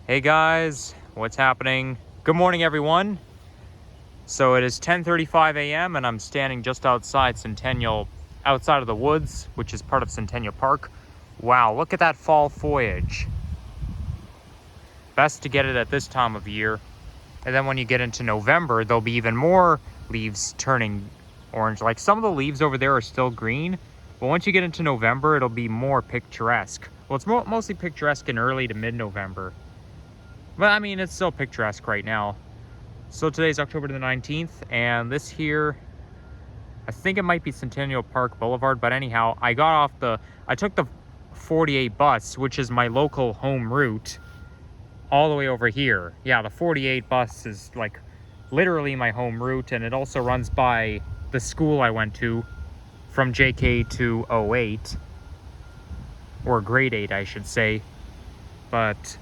Hey guys, what's happening? Good morning everyone. So it is 10:35 a.m. and I'm standing just outside Centennial, outside of the woods, which is part of Centennial Park. Wow, look at that fall foliage. Best to get it at this time of year. And then when you get into November, there'll be even more leaves turning orange. Like some of the leaves over there are still green, but once you get into November, it'll be more picturesque. Well, it's mostly picturesque in early to mid-November. But I mean, it's still picturesque right now. So today's October the 19th, and this here, I think it might be Centennial Park Boulevard, but anyhow, I took the 48 bus, which is my local home route, all the way over here. Yeah, the 48 bus is like literally my home route, and it also runs by the school I went to from JK to 08, or grade 8, I should say. But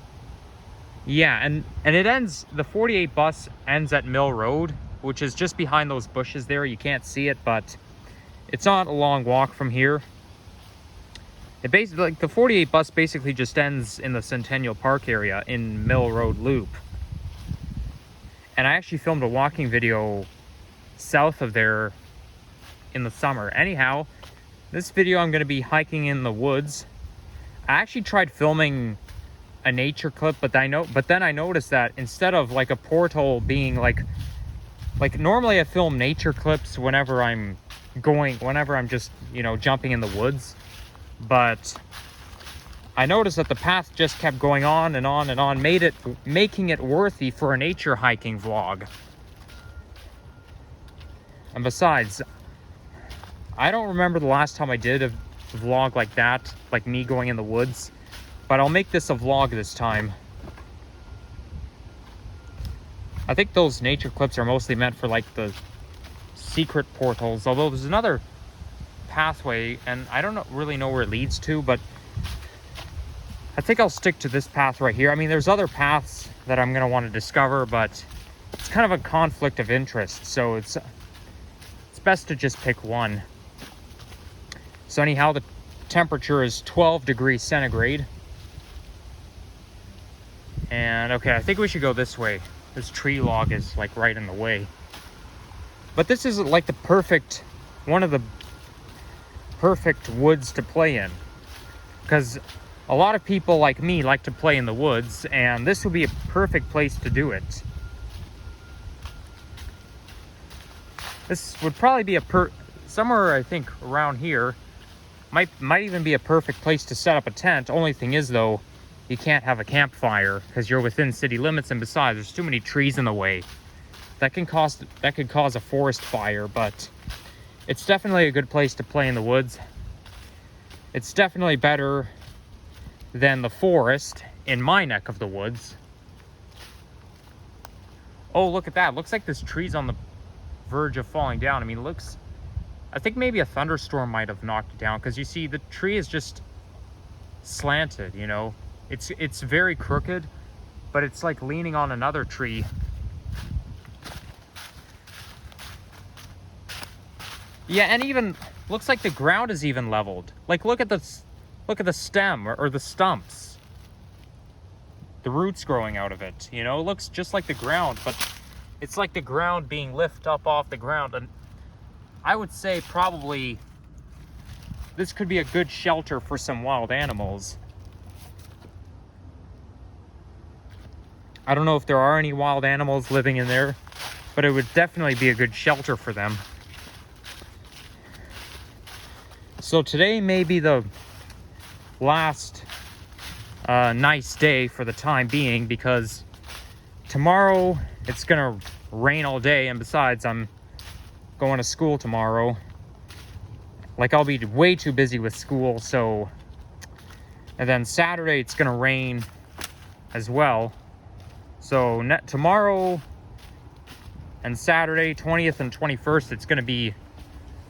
yeah, and the 48 bus ends at Mill Road, which is just behind those bushes there. You can't see it, but it's not a long walk from here. It basically, like, the 48 bus basically just ends in the Centennial Park area in Mill Road Loop. And I actually filmed a walking video south of there in the summer. Anyhow, this video I'm going to be hiking in the woods. I actually tried filming a nature clip, but then I noticed that instead of like a porthole being like normally I film nature clips whenever I'm just, jumping in the woods, but I noticed that the path just kept going on and on and on, making it worthy for a nature hiking vlog. And besides, I don't remember the last time I did a vlog like that, like me going in the woods. But I'll make this a vlog this time. I think those nature clips are mostly meant for like the secret portals. Although there's another pathway, and I don't really know where it leads to, but I think I'll stick to this path right here. I mean, there's other paths that I'm going to want to discover, but it's kind of a conflict of interest. So it's best to just pick one. So anyhow, the temperature is 12 degrees centigrade. And okay, I think we should go this way. This tree log is like right in the way. But this is like one of the perfect woods to play in. Because a lot of people like me like to play in the woods, and this would be a perfect place to do it. This would probably be somewhere, I think, around here. Might even be a perfect place to set up a tent. Only thing is though, you can't have a campfire because you're within city limits, and besides, there's too many trees in the way. That could cause a forest fire, but it's definitely a good place to play in the woods. It's definitely better than the forest in my neck of the woods. Oh, look at that. Looks like this tree's on the verge of falling down. I mean, I think maybe a thunderstorm might have knocked it down, because you see the tree is just slanted, It's very crooked, but it's like leaning on another tree. Yeah, and even looks like the ground is even leveled. Like look at the stem or the stumps. The roots growing out of it, It looks just like the ground, but it's like the ground being lifted up off the ground. And I would say probably this could be a good shelter for some wild animals. I don't know if there are any wild animals living in there, but it would definitely be a good shelter for them. So today may be the last nice day for the time being, because tomorrow it's gonna rain all day, and besides, I'm going to school tomorrow. Like, I'll be way too busy with school, and then Saturday it's gonna rain as well. So tomorrow and Saturday, 20th and 21st, it's going to be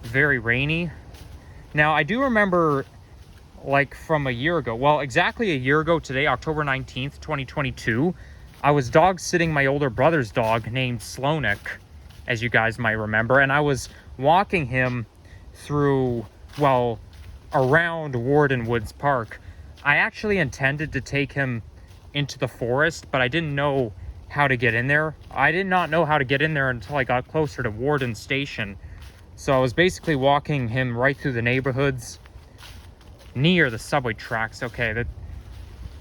very rainy. Now, I do remember, like, from a year ago, well, exactly a year ago today, October 19th, 2022, I was dog sitting my older brother's dog named Slonik, as you guys might remember, and I was walking him through, around Warden Woods Park. I actually intended to take him into the forest, but I didn't know how to get in there. I did not know how to get in there until I got closer to Warden Station. So I was basically walking him right through the neighborhoods near the subway tracks. Okay, the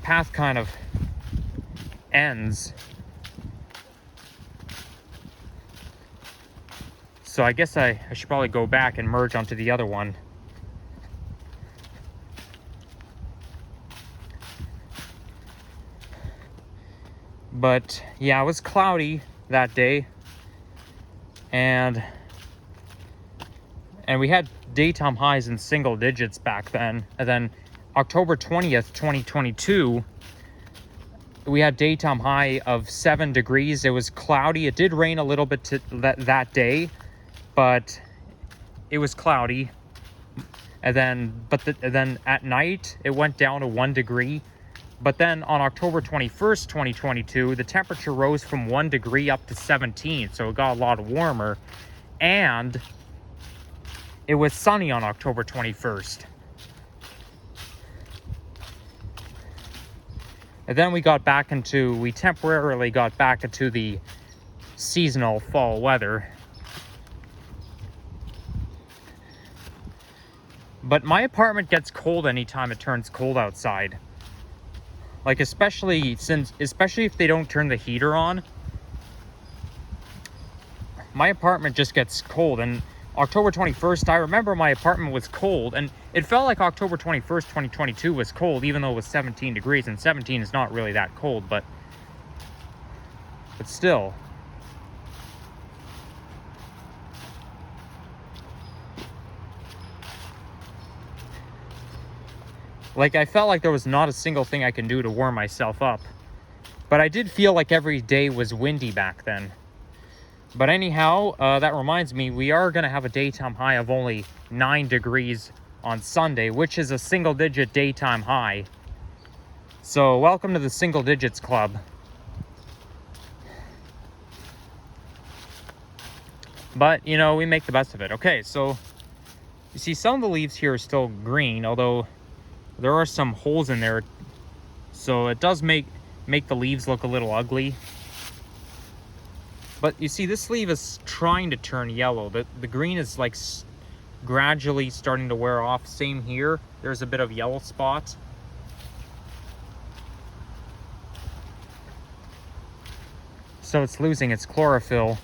path kind of ends. So I guess I should probably go back and merge onto the other one. But yeah, it was cloudy that day. And we had daytime highs in single digits back then. And then October 20th, 2022, we had daytime high of 7 degrees. It was cloudy. It did rain a little bit that day, but it was cloudy. And then at night it went down to 1 degree. But then on October 21st, 2022, the temperature rose from 1 degree up to 17. So it got a lot warmer. And it was sunny on October 21st. And then we temporarily got back into the seasonal fall weather. But my apartment gets cold anytime it turns cold outside. Like, especially if they don't turn the heater on. My apartment just gets cold. And October 21st, I remember my apartment was cold, and it felt like October 21st, 2022 was cold, even though it was 17 degrees, and 17 is not really that cold, but still. Like, I felt like there was not a single thing I can do to warm myself up. But I did feel like every day was windy back then. But anyhow, that reminds me, we are going to have a daytime high of only 9 degrees on Sunday, which is a single-digit daytime high. So, welcome to the single digits club. But, you know, we make the best of it. Okay, so, you see some of the leaves here are still green, although there are some holes in there. So, it does make the leaves look a little ugly. But you see, this leaf is trying to turn yellow. The green is like gradually starting to wear off. Same here. There's a bit of yellow spot. So it's losing its chlorophyll.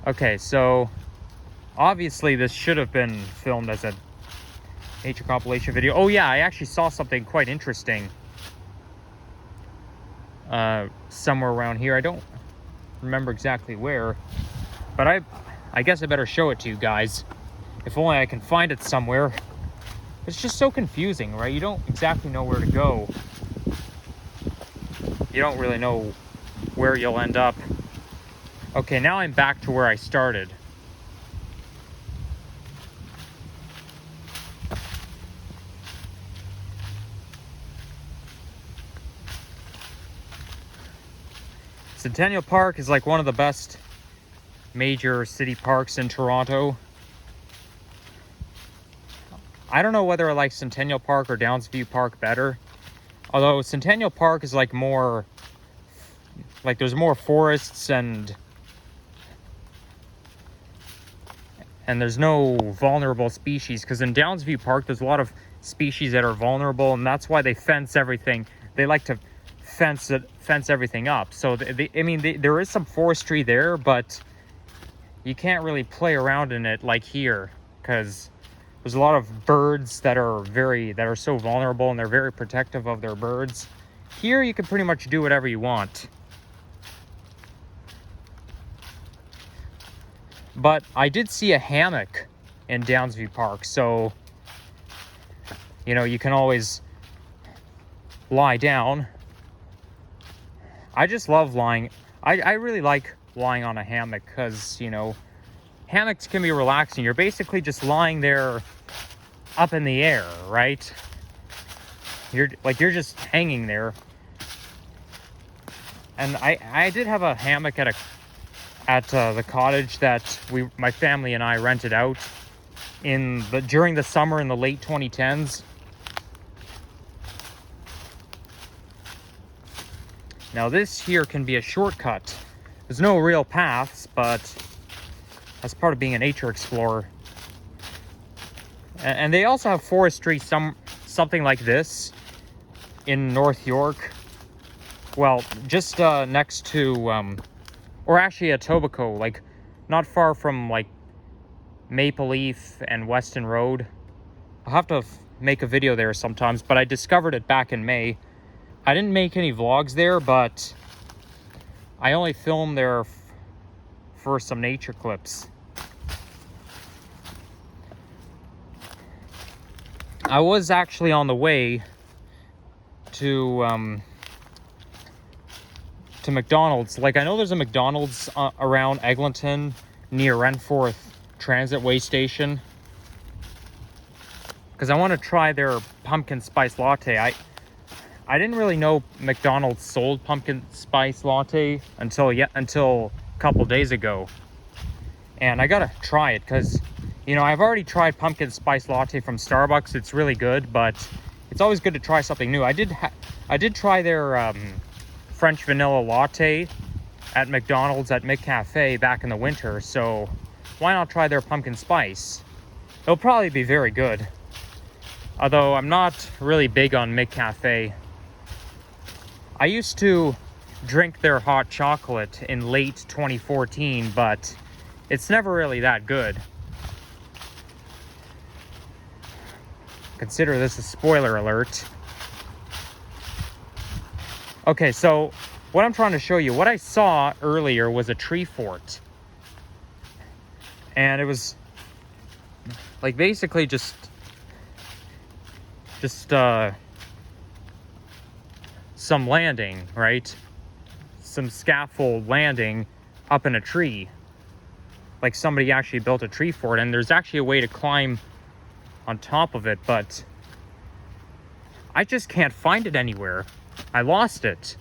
Okay, so obviously this should have been filmed as a nature compilation video. Oh yeah, I actually saw something quite interesting. Somewhere around here. I don't remember exactly where, but I guess I better show it to you guys. If only I can find it somewhere. It's just so confusing, right? You don't exactly know where to go. You don't really know where you'll end up. Okay, now I'm back to where I started. Centennial Park is like one of the best major city parks in Toronto. I don't know whether I like Centennial Park or Downsview Park better. Although Centennial Park is like more, like there's more forests and there's no vulnerable species. Because in Downsview Park, there's a lot of species that are vulnerable, and that's why they fence everything. They like to fence everything up. So there is some forestry there, but you can't really play around in it like here, because there's a lot of birds that are so vulnerable, and they're very protective of their birds. Here you can pretty much do whatever you want. But I did see a hammock in Downsview Park, so you know, you can always lie down. I just love lying. I really like lying on a hammock because, you know, hammocks can be relaxing. You're basically just lying there up in the air, right? You're just hanging there. And I did have a hammock at the cottage that my family and I rented out. during the summer in the late 2010s. Now this here can be a shortcut. There's no real paths, but that's part of being a nature explorer. And they also have forestry, something like this in North York. Well, just next to, or actually Etobicoke, like not far from like Maple Leaf and Weston Road. I'll have to make a video there sometimes, but I discovered it back in May. I didn't make any vlogs there, but I only filmed there for some nature clips. I was actually on the way to McDonald's. Like, I know there's a McDonald's around Eglinton near Renforth Transitway Station, because I want to try their pumpkin spice latte. I didn't really know McDonald's sold pumpkin spice latte until a couple days ago, and I gotta try it because, you know, I've already tried pumpkin spice latte from Starbucks. It's really good, but it's always good to try something new. I did try their French vanilla latte at McDonald's at McCafe back in the winter, so why not try their pumpkin spice? It'll probably be very good. Although I'm not really big on McCafe. I used to drink their hot chocolate in late 2014, but it's never really that good. Consider this a spoiler alert. Okay, so what I'm trying to show you, what I saw earlier was a tree fort. And it was like basically just some landing, right? Some scaffold landing up in a tree. Like somebody actually built a tree fort, and there's actually a way to climb on top of it, but I just can't find it anywhere. I lost it.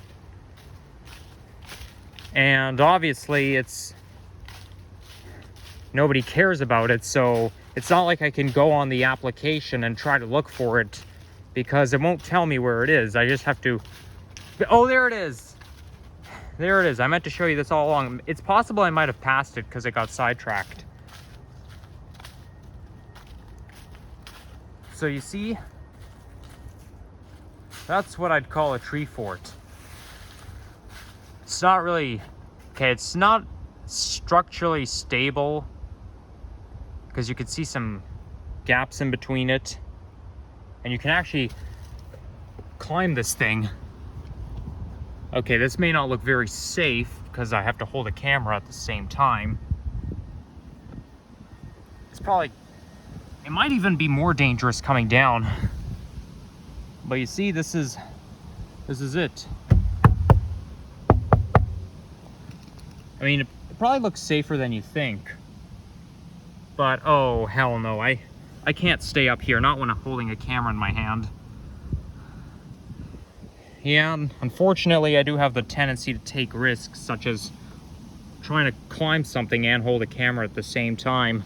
And obviously nobody cares about it, so it's not like I can go on the application and try to look for it, because it won't tell me where it is. I just have to... Oh, there it is. There it is. I meant to show you this all along. It's possible I might have passed it because it got sidetracked. So you see, that's what I'd call a tree fort. It's not really... Okay, it's not structurally stable, because you can see some gaps in between it. And you can actually climb this thing. Okay, this may not look very safe because I have to hold a camera at the same time. It's probably... It might even be more dangerous coming down. But you see, this is it. I mean, it probably looks safer than you think. But, oh, hell no. I can't stay up here, not when I'm holding a camera in my hand. Yeah, unfortunately, I do have the tendency to take risks, such as trying to climb something and hold a camera at the same time.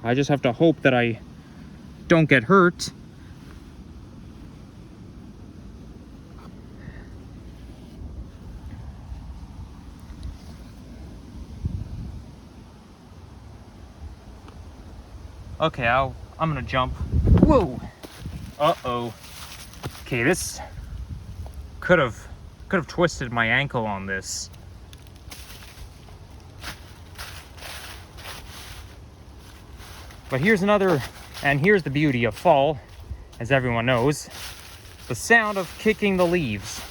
I just have to hope that I don't get hurt. Okay, I'm gonna jump. Whoa! Uh-oh. Okay, this could have twisted my ankle on this. But here's another, and here's the beauty of fall, as everyone knows, the sound of kicking the leaves.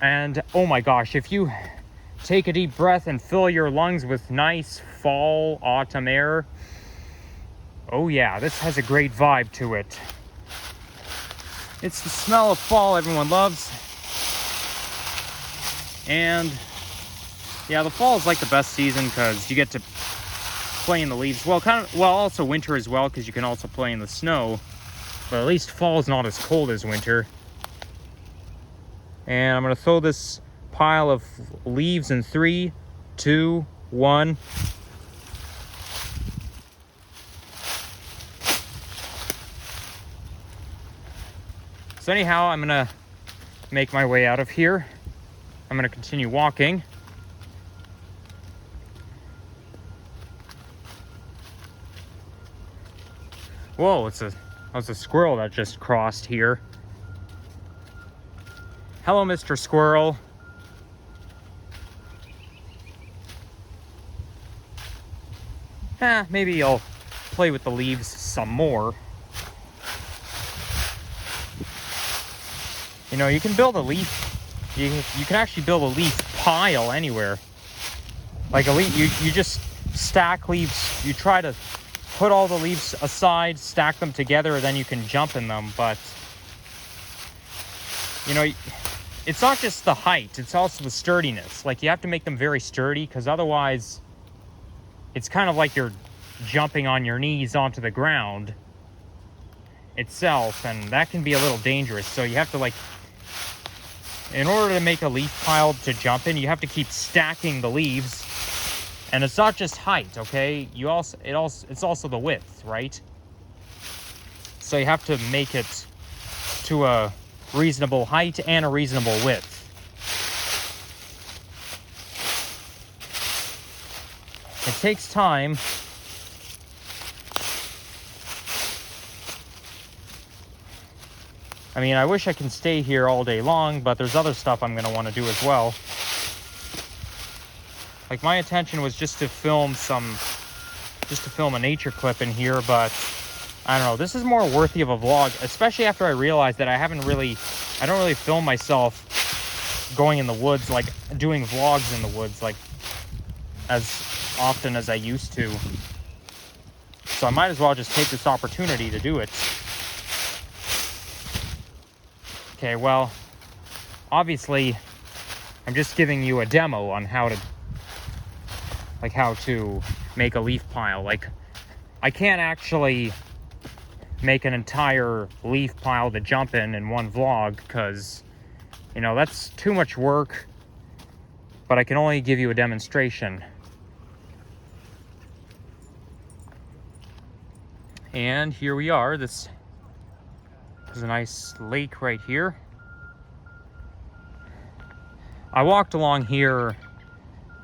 And oh my gosh, if you take a deep breath and fill your lungs with nice fall autumn air, oh yeah, this has a great vibe to it. It's the smell of fall everyone loves. And yeah, the fall is like the best season because you get to play in the leaves. Well, also winter as well, because you can also play in the snow. But at least fall is not as cold as winter. And I'm gonna throw this pile of leaves in 3, 2, 1. So anyhow, I'm gonna make my way out of here. I'm gonna continue walking. Whoa, that's a squirrel that just crossed here. Hello, Mr. Squirrel. Maybe I'll play with the leaves some more. You know, you can build a leaf. You can actually build a leaf pile anywhere. Like a leaf, you just stack leaves. You try to put all the leaves aside, stack them together, then you can jump in them. But you know, it's not just the height, it's also the sturdiness. Like, you have to make them very sturdy, because otherwise it's kind of like you're jumping on your knees onto the ground itself, and that can be a little dangerous. So you have to, like, in order to make a leaf pile to jump in, you have to keep stacking the leaves. And it's not just height, okay? It's also the width, right? So you have to make it to a reasonable height and a reasonable width. It takes time. I mean, I wish I can stay here all day long, but there's other stuff I'm going to want to do as well. Like, my intention was just to film a nature clip in here, but I don't know, this is more worthy of a vlog, especially after I realized that I don't really film myself going in the woods, like doing vlogs in the woods, like as often as I used to. So I might as well just take this opportunity to do it. Okay, well, obviously, I'm just giving you a demo on how to make a leaf pile. Like, I can't actually make an entire leaf pile to jump in one vlog, because, you know, that's too much work, but I can only give you a demonstration. And here we are. This is a nice lake right here. I walked along here,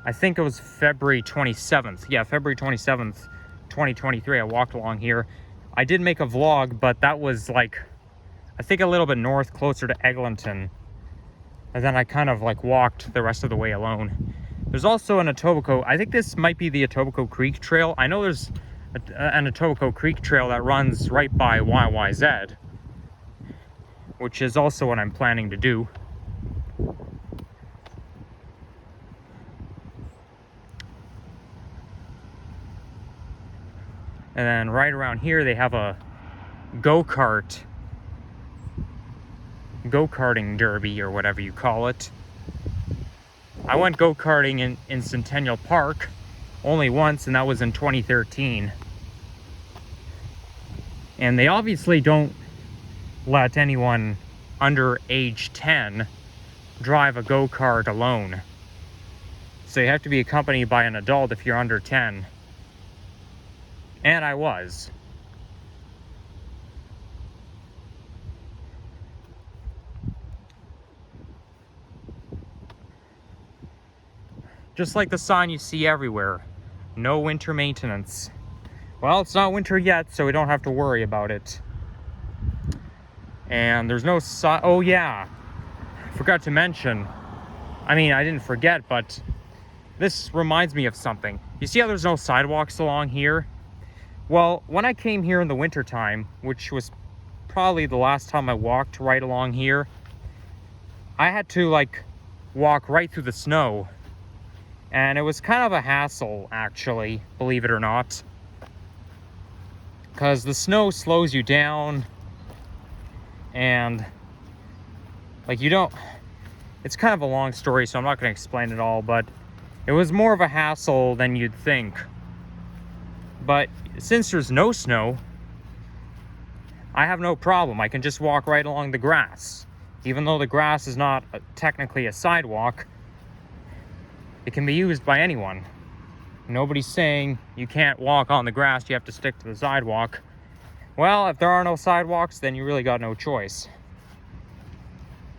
I think it was February 27th. Yeah, February 27th, 2023, I walked along here. I did make a vlog, but that was like, I think a little bit north, closer to Eglinton. And then I kind of like walked the rest of the way alone. There's also an Etobicoke, I think this might be the Etobicoke Creek Trail. I know there's an Etobicoke Creek Trail that runs right by YYZ, which is also what I'm planning to do. And then right around here, they have a go-karting derby, or whatever you call it. I went go-karting in Centennial Park only once, and that was in 2013. And they obviously don't let anyone under age 10 drive a go-kart alone. So you have to be accompanied by an adult if you're under 10. And I was. Just like the sign you see everywhere, no winter maintenance. Well, it's not winter yet, so we don't have to worry about it. And there's no oh yeah, forgot to mention, I mean, I didn't forget, but this reminds me of something. You see how there's no sidewalks along here? Well, when I came here in the wintertime, which was probably the last time I walked right along here, I had to like walk right through the snow. And it was kind of a hassle, actually, believe it or not. Because the snow slows you down, and like you don't, it's kind of a long story, so I'm not going to explain it all, but it was more of a hassle than you'd think. But since there's no snow, I have no problem. I can just walk right along the grass. Even though the grass is not technically a sidewalk, it can be used by anyone. Nobody's saying you can't walk on the grass, you have to stick to the sidewalk. Well, if there are no sidewalks, then you really got no choice.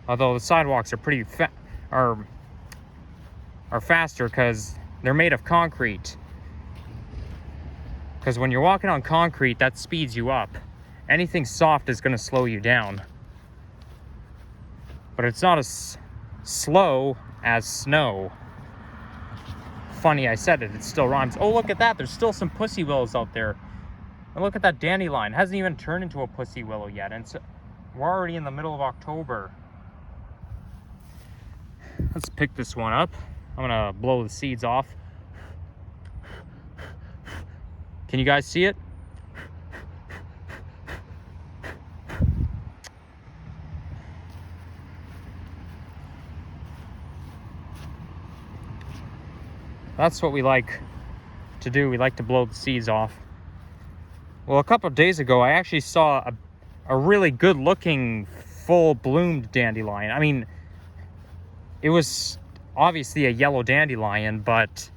Although the sidewalks are pretty are faster because they're made of concrete. Because when you're walking on concrete, that speeds you up. Anything soft is going to slow you down. But it's not as slow as snow. Funny I said it, it still rhymes. Oh, look at that, there's still some pussy willows out there. And look at that dandelion, it hasn't even turned into a pussy willow yet, and we're already in the middle of October. Let's pick this one up. I'm gonna blow the seeds off. Can you guys see it? That's what we like to do. We like to blow the seeds off. Well, a couple of days ago, I actually saw a really good looking full bloomed dandelion. I mean, it was obviously a yellow dandelion, but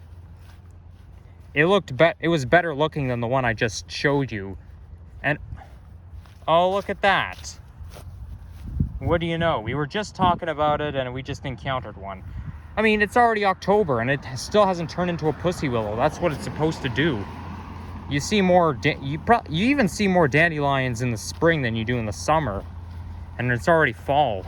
it was better looking than the one I just showed you. And oh, look at that. What do you know? We were just talking about it and we just encountered one. I mean, it's already October and it still hasn't turned into a pussy willow. That's what it's supposed to do. You see more, you even see more dandelions in the spring than you do in the summer. And it's already fall.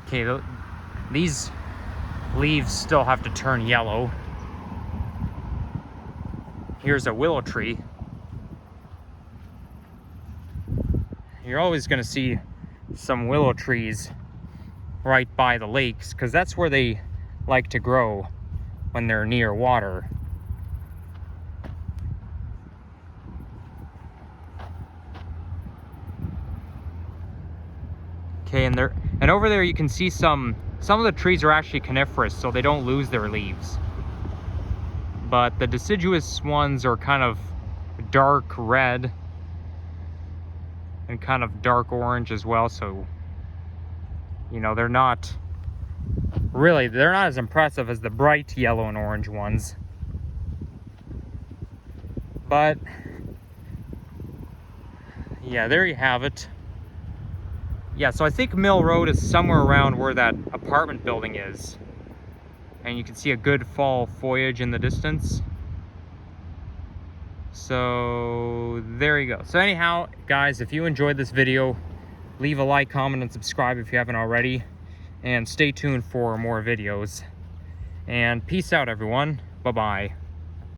Okay, these leaves still have to turn yellow. Here's a willow tree. You're always going to see some willow trees right by the lakes because that's where they like to grow when they're near water. Okay, and over there you can see some of the trees are actually coniferous, so they don't lose their leaves. But the deciduous ones are kind of dark red and kind of dark orange as well, so you know, they're not as impressive as the bright yellow and orange ones. But yeah, there you have it. Yeah, so I think Mill Road is somewhere around where that apartment building is, and you can see a good fall foliage in the distance. So there you go. So anyhow, guys, if you enjoyed this video, leave a like, comment, and subscribe if you haven't already, and stay tuned for more videos. And peace out, everyone. Bye-bye.